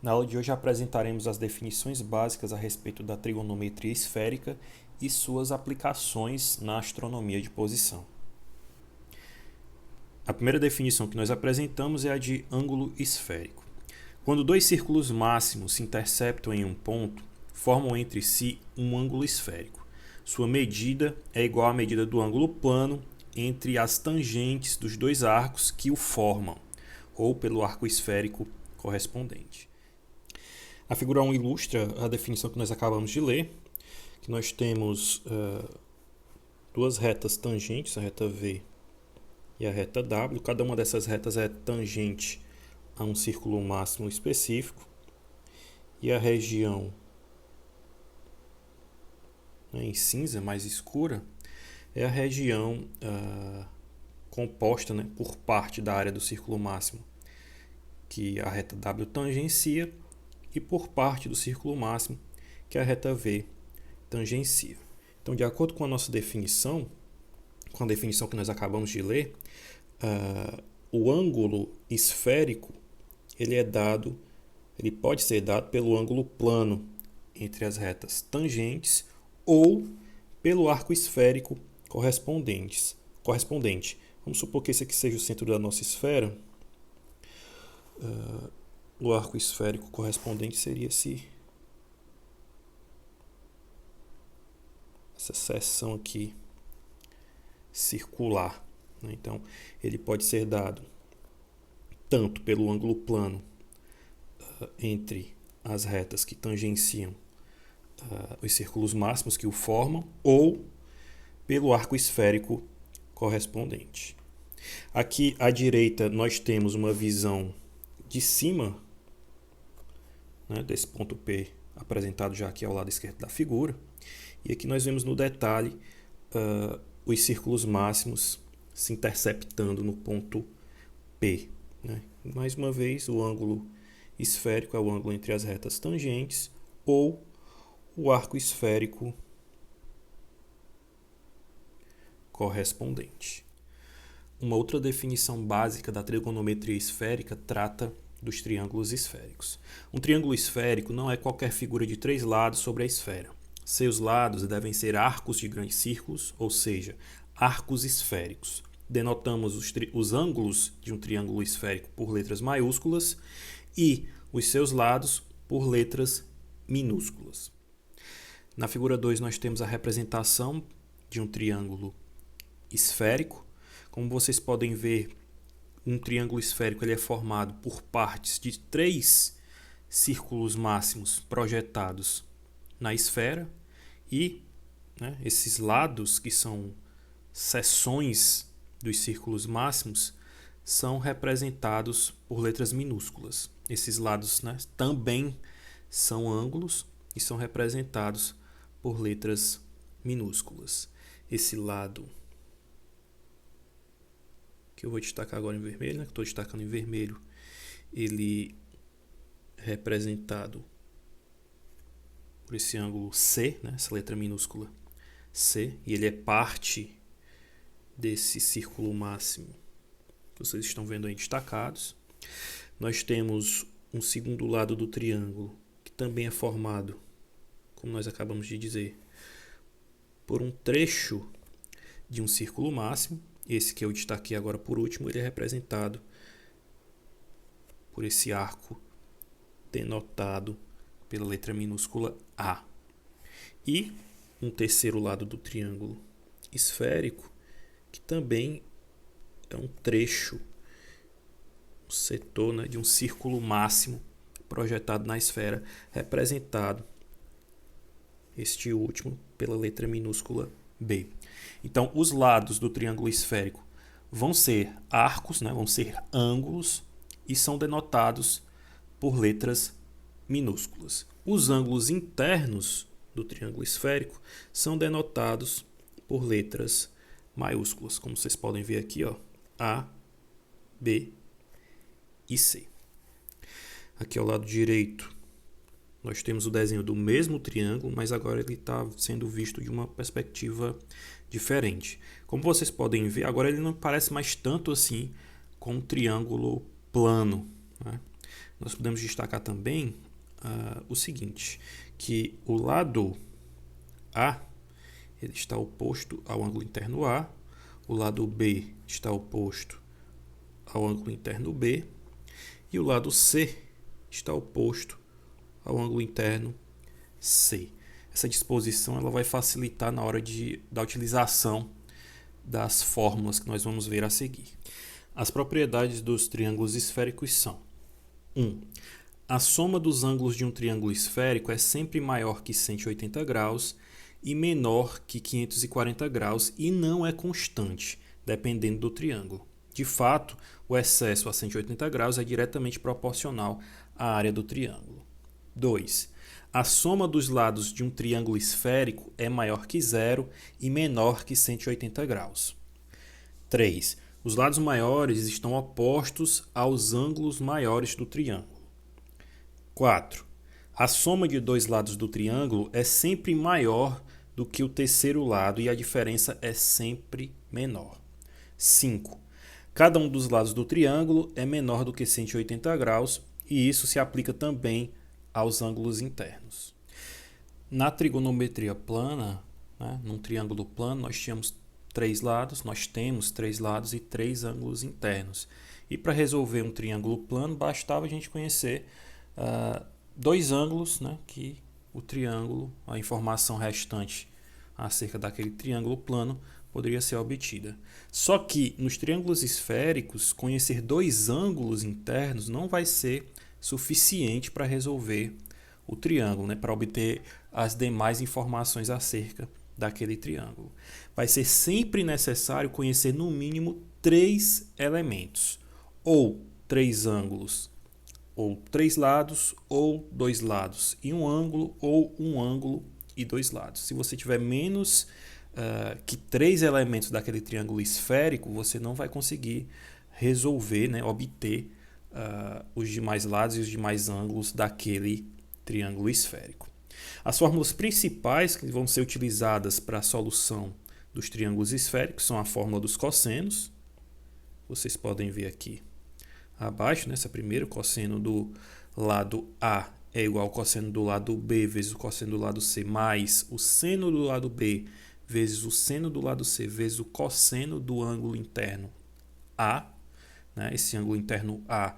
Na aula de hoje apresentaremos as definições básicas a respeito da trigonometria esférica e suas aplicações na astronomia de posição. A primeira definição que nós apresentamos é a de ângulo esférico. Quando dois círculos máximos se interceptam em um ponto, formam entre si um ângulo esférico. Sua medida é igual à medida do ângulo plano entre as tangentes dos dois arcos que o formam, ou pelo arco esférico correspondente. A figura 1 ilustra a definição que nós acabamos de ler, que nós temos duas retas tangentes, a reta V e a reta W. Cada uma dessas retas é tangente a um círculo máximo específico. E a região em cinza, mais escura, é a região composta por parte da área do círculo máximo que a reta W tangencia e por parte do círculo máximo que a reta V tangencia. Então, de acordo com a nossa definição, com a definição que nós acabamos de ler, o ângulo esférico ele pode ser dado pelo ângulo plano entre as retas tangentes ou pelo arco esférico correspondente. Vamos supor que esse aqui seja o centro da nossa esfera. O arco esférico correspondente seria essa seção aqui circular. Então, ele pode ser dado tanto pelo ângulo plano entre as retas que tangenciam os círculos máximos que o formam, ou pelo arco esférico correspondente. Aqui à direita nós temos uma visão de cima, desse ponto P apresentado já aqui ao lado esquerdo da figura, e aqui nós vemos no detalhe os círculos máximos se interceptando no ponto P. Mais uma vez, o ângulo esférico é o ângulo entre as retas tangentes ou o arco esférico correspondente. Uma outra definição básica da trigonometria esférica trata dos triângulos esféricos. Um triângulo esférico não é qualquer figura de três lados sobre a esfera. Seus lados devem ser arcos de grandes círculos, ou seja, arcos esféricos. Denotamos os ângulos de um triângulo esférico por letras maiúsculas e os seus lados por letras minúsculas. Na figura 2 nós temos a representação de um triângulo esférico. Como vocês podem ver, um triângulo esférico ele é formado por partes de três círculos máximos projetados na esfera e esses lados, que são seções dos círculos máximos, são representados por letras minúsculas. Esses lados também são ângulos e são representados por letras minúsculas. Esse lado que eu vou destacar agora em vermelho, que estou destacando em vermelho, ele é representado por esse ângulo C, essa letra minúscula C, e ele é parte desse círculo máximo que vocês estão vendo aí destacados. Nós temos um segundo lado do triângulo, que também é formado, como nós acabamos de dizer, por um trecho de um círculo máximo. Esse que eu destaquei agora por último, ele é representado por esse arco denotado pela letra minúscula A. E um terceiro lado do triângulo esférico, que também é um trecho, um setor de um círculo máximo projetado na esfera, representado, este último, pela letra minúscula B. Então, os lados do triângulo esférico vão ser arcos, vão ser ângulos, e são denotados por letras minúsculas. Os ângulos internos do triângulo esférico são denotados por letras maiúsculas, como vocês podem ver aqui, A, B e C. Aqui ao lado direito nós temos o desenho do mesmo triângulo, mas agora ele está sendo visto de uma perspectiva diferente. Como vocês podem ver, agora ele não parece mais tanto assim com um triângulo plano. nós podemos destacar também o seguinte, que o lado A ele está oposto ao ângulo interno A, o lado B está oposto ao ângulo interno B e o lado C está oposto ao ângulo interno C. Essa disposição ela vai facilitar na hora da utilização das fórmulas que nós vamos ver a seguir. As propriedades dos triângulos esféricos são: 1. A soma dos ângulos de um triângulo esférico é sempre maior que 180 graus e menor que 540 graus e não é constante, dependendo do triângulo. De fato, o excesso a 180 graus é diretamente proporcional à área do triângulo. 2. A soma dos lados de um triângulo esférico é maior que zero e menor que 180 graus. 3. Os lados maiores estão opostos aos ângulos maiores do triângulo. 4. A soma de dois lados do triângulo é sempre maior do que o terceiro lado e a diferença é sempre menor. 5. Cada um dos lados do triângulo é menor do que 180 graus e isso se aplica também aos ângulos internos. Na trigonometria plana, num triângulo plano, nós temos três lados e três ângulos internos. E para resolver um triângulo plano, bastava a gente conhecer dois ângulos, que o triângulo, a informação restante acerca daquele triângulo plano poderia ser obtida. Só que nos triângulos esféricos, conhecer dois ângulos internos não vai ser suficiente para resolver o triângulo, para obter as demais informações acerca daquele triângulo. Vai ser sempre necessário conhecer no mínimo três elementos, ou três ângulos, ou três lados, ou dois lados e um ângulo, ou um ângulo e dois lados. Se você tiver menos que três elementos daquele triângulo esférico, você não vai conseguir resolver, obter os demais lados e os demais ângulos daquele triângulo esférico. As fórmulas principais que vão ser utilizadas para a solução dos triângulos esféricos são a fórmula dos cossenos. Vocês podem ver aqui abaixo, nessa primeira, o cosseno do lado A é igual ao cosseno do lado B vezes o cosseno do lado C, mais o seno do lado B vezes o seno do lado C, vezes o cosseno do ângulo interno A. Esse ângulo interno A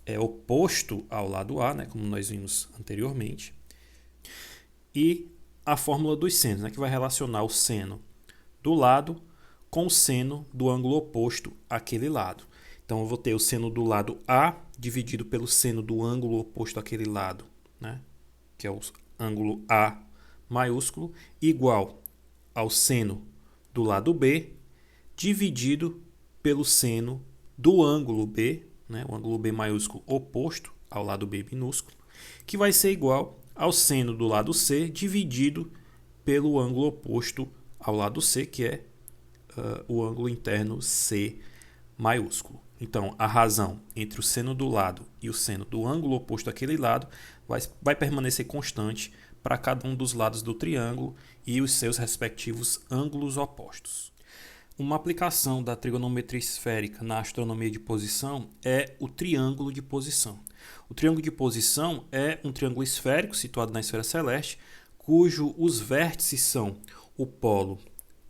é oposto ao lado A, como nós vimos anteriormente. E a fórmula dos senos, que vai relacionar o seno do lado com o seno do ângulo oposto àquele lado. Então, eu vou ter o seno do lado A dividido pelo seno do ângulo oposto àquele lado, que é o ângulo A maiúsculo, igual ao seno do lado B dividido pelo seno do ângulo B, o ângulo B maiúsculo oposto ao lado B minúsculo, que vai ser igual ao seno do lado C dividido pelo ângulo oposto ao lado C, que é o ângulo interno C maiúsculo. Então, a razão entre o seno do lado e o seno do ângulo oposto àquele lado vai permanecer constante para cada um dos lados do triângulo e os seus respectivos ângulos opostos. Uma aplicação da trigonometria esférica na astronomia de posição é o triângulo de posição. O triângulo de posição é um triângulo esférico situado na esfera celeste, cujo os vértices são o polo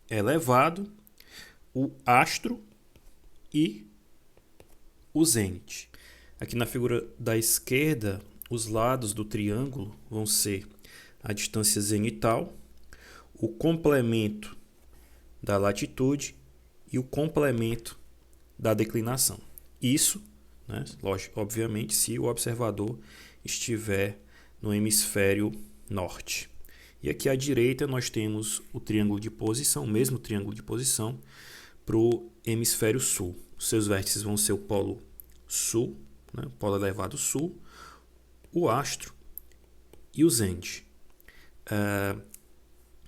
elevado, o astro e o zênite. Aqui na figura da esquerda, os lados do triângulo vão ser a distância zenital, o complemento da latitude e o complemento da declinação. Isso, lógico, obviamente, se o observador estiver no hemisfério norte. E aqui à direita nós temos o triângulo de posição, o mesmo triângulo de posição, para o hemisfério sul. Os seus vértices vão ser o polo sul, o polo elevado sul, o astro e o zênite.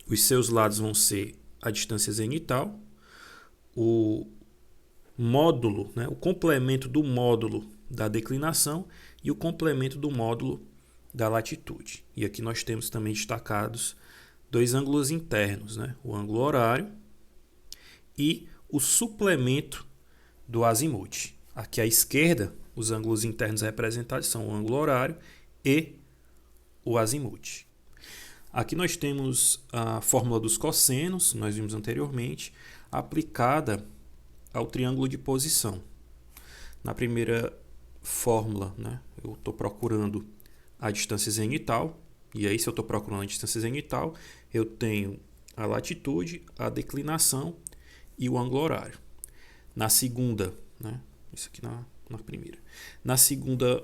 Os seus lados vão ser a distância zenital, o módulo, o complemento do módulo da declinação e o complemento do módulo da latitude. E aqui nós temos também destacados dois ângulos internos, o ângulo horário e o suplemento do azimuth. Aqui à esquerda, Os ângulos internos representados são o ângulo horário e o azimuth. Aqui nós temos a fórmula dos cossenos, nós vimos anteriormente, aplicada ao triângulo de posição. Na primeira fórmula, né, eu estou procurando a distância zenital, e aí se eu estou procurando a distância zenital, eu tenho a latitude, a declinação e o ângulo horário. Na segunda, né, isso aqui na primeira. Na segunda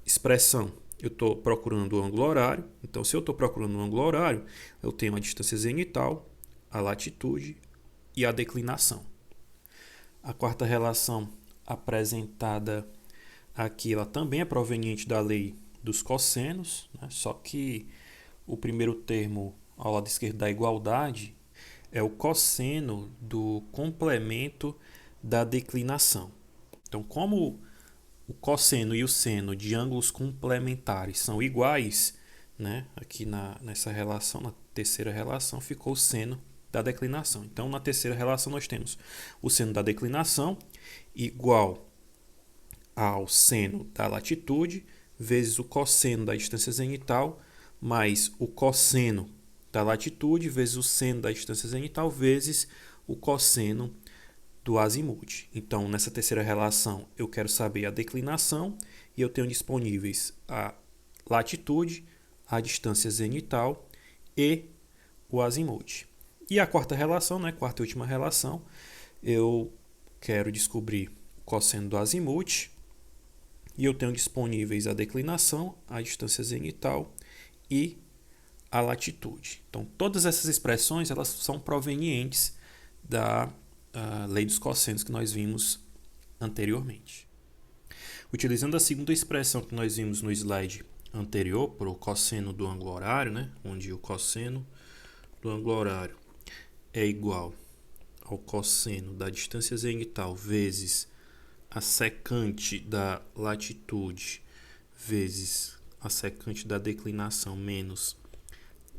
expressão, eu estou procurando o ângulo horário. Então, se eu estou procurando o ângulo horário, eu tenho a distância zenital, a latitude e a declinação. A quarta relação apresentada aqui, ela também é proveniente da lei dos cossenos, né? Só que o primeiro termo ao lado esquerdo da igualdade é o cosseno do complemento da declinação. Então, como o cosseno e o seno de ângulos complementares são iguais, né? Aqui nessa relação, na terceira relação, ficou o seno da declinação. Então, na terceira relação, nós temos o seno da declinação igual ao seno da latitude vezes o cosseno da distância zenital mais o cosseno da latitude vezes o seno da distância zenital vezes o cosseno do azimuth. Então, nessa terceira relação, eu quero saber a declinação e eu tenho disponíveis a latitude, a distância zenital e o azimuth. E a quarta relação, né, quarta e última relação, eu quero descobrir o cosseno do azimuth e eu tenho disponíveis a declinação, a distância zenital e a latitude. Então, todas essas expressões elas são provenientes da lei dos cossenos que nós vimos anteriormente. Utilizando a segunda expressão que nós vimos no slide anterior, para o cosseno do ângulo horário, né, onde o cosseno do ângulo horário é igual ao cosseno da distância zenital vezes a secante da latitude vezes a secante da declinação menos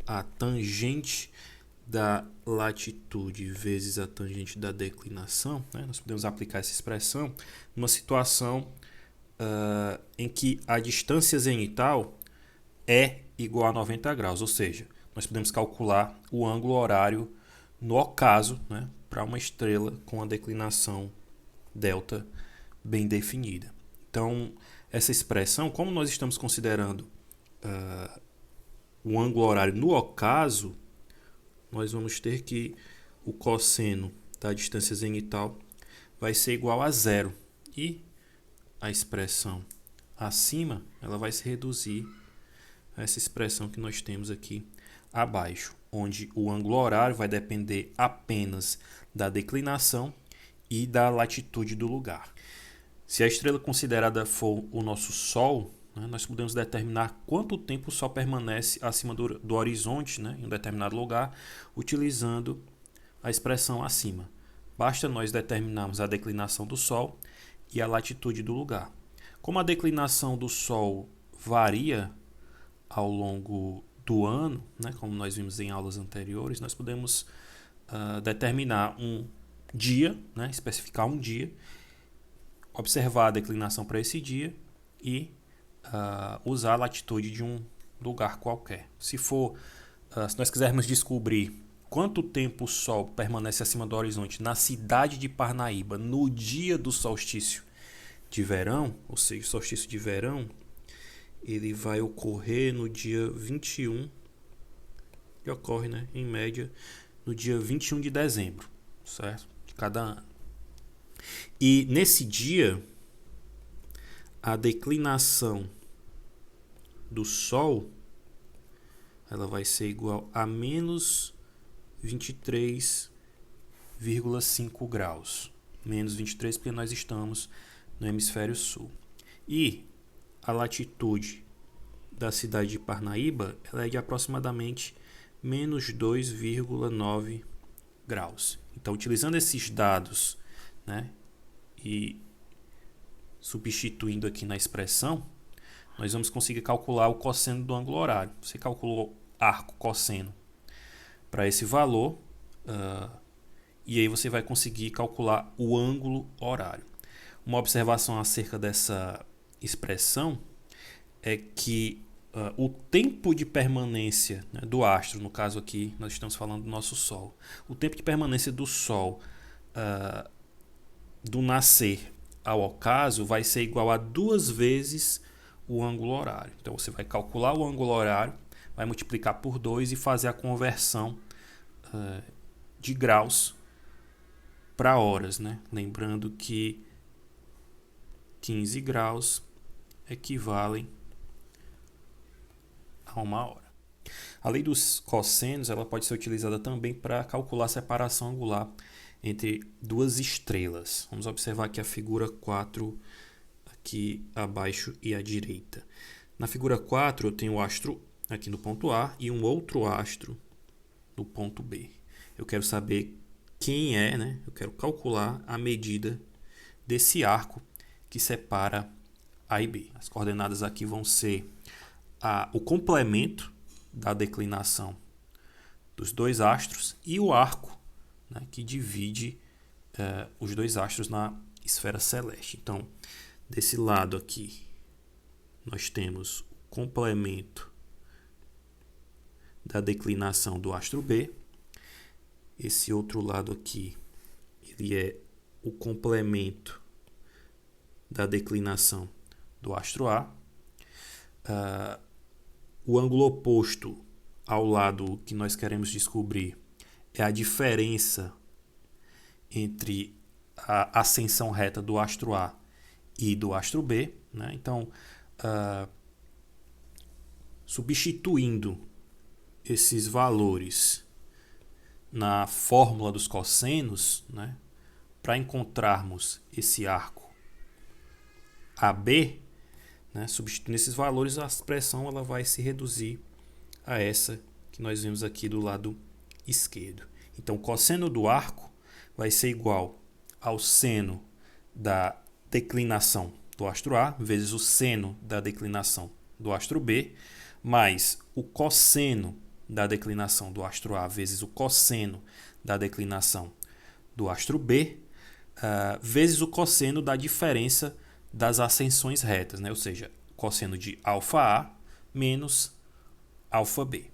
a tangente da latitude vezes a tangente da declinação, né? Nós podemos aplicar essa expressão numa situação em que a distância zenital é igual a 90 graus, ou seja, nós podemos calcular o ângulo horário no ocaso, né, para uma estrela com a declinação delta bem definida. Então, essa expressão, como nós estamos considerando o ângulo horário no ocaso, nós vamos ter que o cosseno da distância zenital vai ser igual a zero. E a expressão acima ela vai se reduzir a essa expressão que nós temos aqui abaixo, onde o ângulo horário vai depender apenas da declinação e da latitude do lugar. Se a estrela considerada for o nosso Sol, né, nós podemos determinar quanto tempo o Sol permanece acima do horizonte, né, em um determinado lugar, utilizando a expressão acima. Basta nós determinarmos a declinação do Sol e a latitude do lugar. Como a declinação do Sol varia ao longo do ano, né, como nós vimos em aulas anteriores, nós podemos determinar um dia, né, especificar um dia, observar a declinação para esse dia e usar a latitude de um lugar qualquer. Se nós quisermos descobrir quanto tempo o Sol permanece acima do horizonte na cidade de Parnaíba no dia do solstício de verão, ou seja, o solstício de verão, ele vai ocorrer no dia 21, que ocorre, né, em média, no dia 21 de dezembro, certo? De cada ano. E nesse dia, a declinação do Sol ela vai ser igual a menos 23,5 graus. Menos 23 porque nós estamos no hemisfério sul. E a latitude da cidade de Parnaíba ela é de aproximadamente menos 2,9 graus. Então, utilizando esses dados, né, e substituindo aqui na expressão, nós vamos conseguir calcular o cosseno do ângulo horário. Você calculou arco cosseno para esse valor, e aí você vai conseguir calcular o ângulo horário. Uma observação acerca dessa expressão é que o tempo de permanência, né, do astro, no caso aqui nós estamos falando do nosso Sol, o tempo de permanência do Sol do nascer ao ocaso vai ser igual a 2 vezes o ângulo horário. Então você vai calcular o ângulo horário, vai multiplicar por 2 e fazer a conversão de graus para horas, né? Lembrando que 15 graus equivalem a 1 hora. A lei dos cossenos ela pode ser utilizada também para calcular a separação angular entre duas estrelas. Vamos observar aqui a figura 4 aqui abaixo e à direita. Na figura 4 eu tenho o astro aqui no ponto A e um outro astro no ponto B. Eu quero saber quem é, né? Eu quero calcular a medida desse arco que separa A e B. As coordenadas aqui vão ser o complemento da declinação dos dois astros e o arco, né, que divide os dois astros na esfera celeste. Então, desse lado aqui, nós temos o complemento da declinação do astro B. Esse outro lado aqui, ele é o complemento da declinação do astro A. O ângulo oposto ao lado que nós queremos descobrir é a diferença entre a ascensão reta do astro A e do astro B, né? Então, substituindo esses valores na fórmula dos cossenos, né, para encontrarmos esse arco AB, né, substituindo esses valores, a expressão ela vai se reduzir a essa que nós vemos aqui do lado esquerdo. Então, o cosseno do arco vai ser igual ao seno da declinação do astro A vezes o seno da declinação do astro B, mais o cosseno da declinação do astro A vezes o cosseno da declinação do astro B, vezes o cosseno da diferença das ascensões retas, né? Ou seja, cosseno de alfa A menos alfa B.